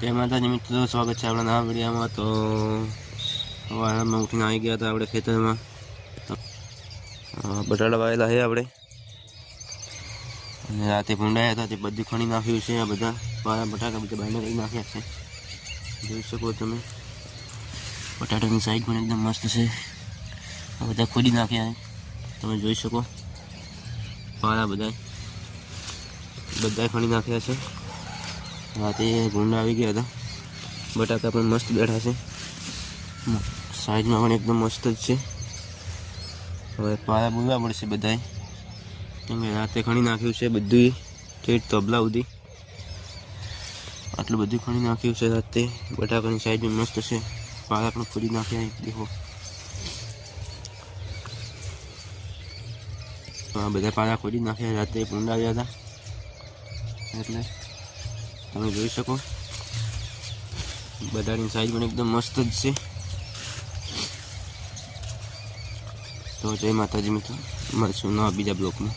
जय माताजी मित्रों, स्वागत है अपना नवा वीडियो में। तो सवाરમાં ઉઠીને આવી ગયા હતા આપણે ખેતરમાં। બટાટા વાવેલા છે આપણે અને રાતે ભૂંડાયા હતા તે બધું ખણી નાખ્યું છે। આ બધા પારા બટાકા બધા બહાર કરી નાખ્યા છે, જોઈ શકો તમે। બટાટાની સાઈઝ પણ એકદમ મસ્ત છે। આ બધા ખોદી નાખ્યા છે, તમે જોઈ શકો। પારા બધા ખણી નાખ્યા છે। राते भूंडा આવી ગયા હતા। બટાકા પણ મસ્ત બેઠા છે, સાઈઝમાં પણ એકદમ મસ્ત જ છે। હવે પારા બોલવા પડશે બધાય, કેમ કે રાતે ખણી નાખ્યું છે બધું ઠેઠ તબલા સુધી। આટલું બધું ખણી નાખ્યું છે રાતે। બટાકાની સાઈઝ પણ મસ્ત છે, પારા પણ ખોદી નાખ્યા દેખો। આ બધા પારા ખોદી નાખ્યા રાતે ભૂંડા આવ્યા હતા એટલે તમે જોઈ શકો। બટાટાની સાઈઝ પણ એકદમ મસ્ત જ છે। તો જય માતાજી મિત્રો, મળશું નવા બીજા બ્લોકમાં।